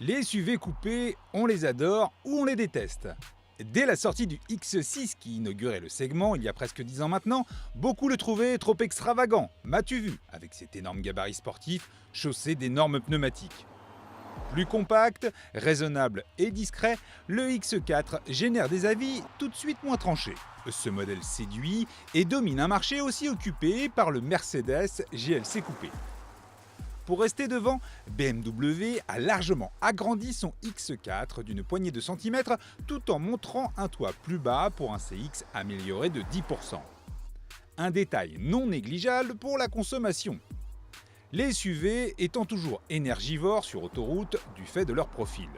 Les SUV coupés, on les adore ou on les déteste. Dès la sortie du X6 qui inaugurait le segment il y a presque 10 ans maintenant, beaucoup le trouvaient trop extravagant, m'as-tu vu, avec cet énorme gabarit sportif chaussé d'énormes pneumatiques. Plus compact, raisonnable et discret, le X4 génère des avis tout de suite moins tranchés. Ce modèle séduit et domine un marché aussi occupé par le Mercedes GLC coupé. Pour rester devant, BMW a largement agrandi son X4 d'une poignée de centimètres tout en montrant un toit plus bas pour un CX amélioré de 10%. Un détail non négligeable pour la consommation. Les SUV étant toujours énergivores sur autoroute du fait de leur profil.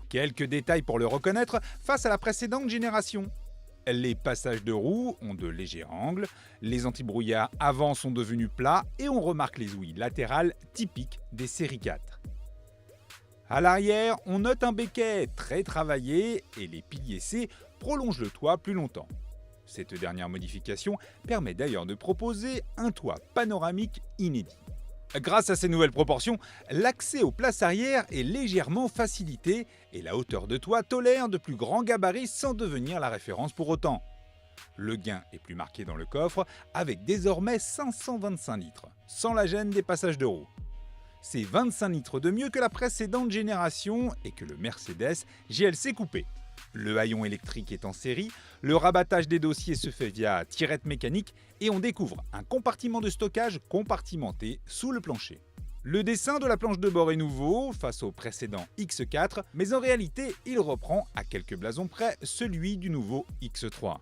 Quelques détails pour le reconnaître face à la précédente génération. Les passages de roues ont de légers angles, les antibrouillards avant sont devenus plats et on remarque les ouïes latérales typiques des séries 4. À l'arrière, on note un béquet très travaillé et les piliers C prolongent le toit plus longtemps. Cette dernière modification permet d'ailleurs de proposer un toit panoramique inédit. Grâce à ces nouvelles proportions, l'accès aux places arrière est légèrement facilité et la hauteur de toit tolère de plus grands gabarits sans devenir la référence pour autant. Le gain est plus marqué dans le coffre avec désormais 525 litres, sans la gêne des passages de roues. C'est 25 litres de mieux que la précédente génération et que le Mercedes GLC coupé. Le haillon électrique est en série, le rabattage des dossiers se fait via tirette mécanique et on découvre un compartiment de stockage compartimenté sous le plancher. Le dessin de la planche de bord est nouveau face au précédent X4, mais en réalité il reprend à quelques blasons près celui du nouveau X3.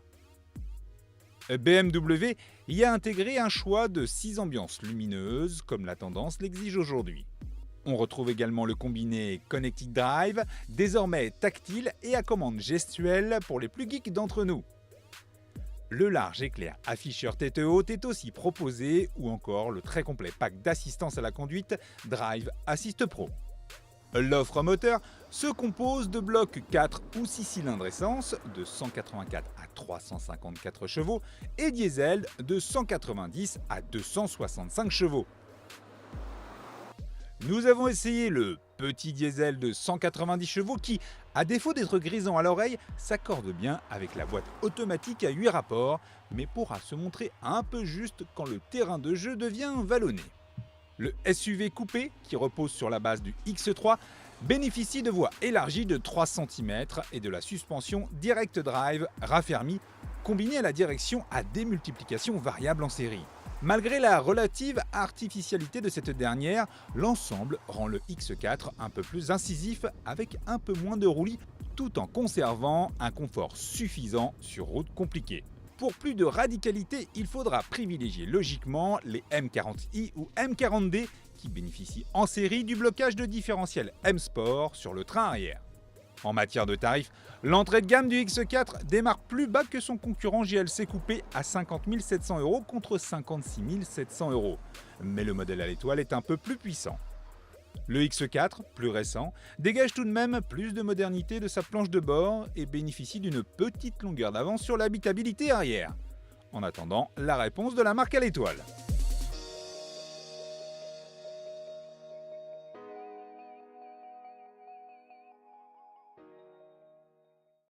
BMW y a intégré un choix de 6 ambiances lumineuses comme la tendance l'exige aujourd'hui. On retrouve également le combiné Connected Drive, désormais tactile et à commande gestuelle pour les plus geeks d'entre nous. Le large éclair afficheur tête haute est aussi proposé, ou encore le très complet pack d'assistance à la conduite Drive Assist Pro. L'offre moteur se compose de blocs 4 ou 6 cylindres essence de 184 à 354 chevaux et diesel de 190 à 265 chevaux. Nous avons essayé le petit diesel de 190 chevaux qui, à défaut d'être grisant à l'oreille, s'accorde bien avec la boîte automatique à 8 rapports, mais pourra se montrer un peu juste quand le terrain de jeu devient vallonné. Le SUV coupé, qui repose sur la base du X3, bénéficie de voies élargies de 3 cm et de la suspension Direct Drive raffermie, combinée à la direction à démultiplication variable en série. Malgré la relative artificialité de cette dernière, l'ensemble rend le X4 un peu plus incisif avec un peu moins de roulis tout en conservant un confort suffisant sur route compliquée. Pour plus de radicalité, il faudra privilégier logiquement les M40i ou M40D qui bénéficient en série du blocage de différentiel M-Sport sur le train arrière. En matière de tarifs, l'entrée de gamme du X4 démarre plus bas que son concurrent GLC coupé à 50 700 € contre 56 700 €. Mais le modèle à l'étoile est un peu plus puissant. Le X4, plus récent, dégage tout de même plus de modernité de sa planche de bord et bénéficie d'une petite longueur d'avance sur l'habitabilité arrière. En attendant, la réponse de la marque à l'étoile.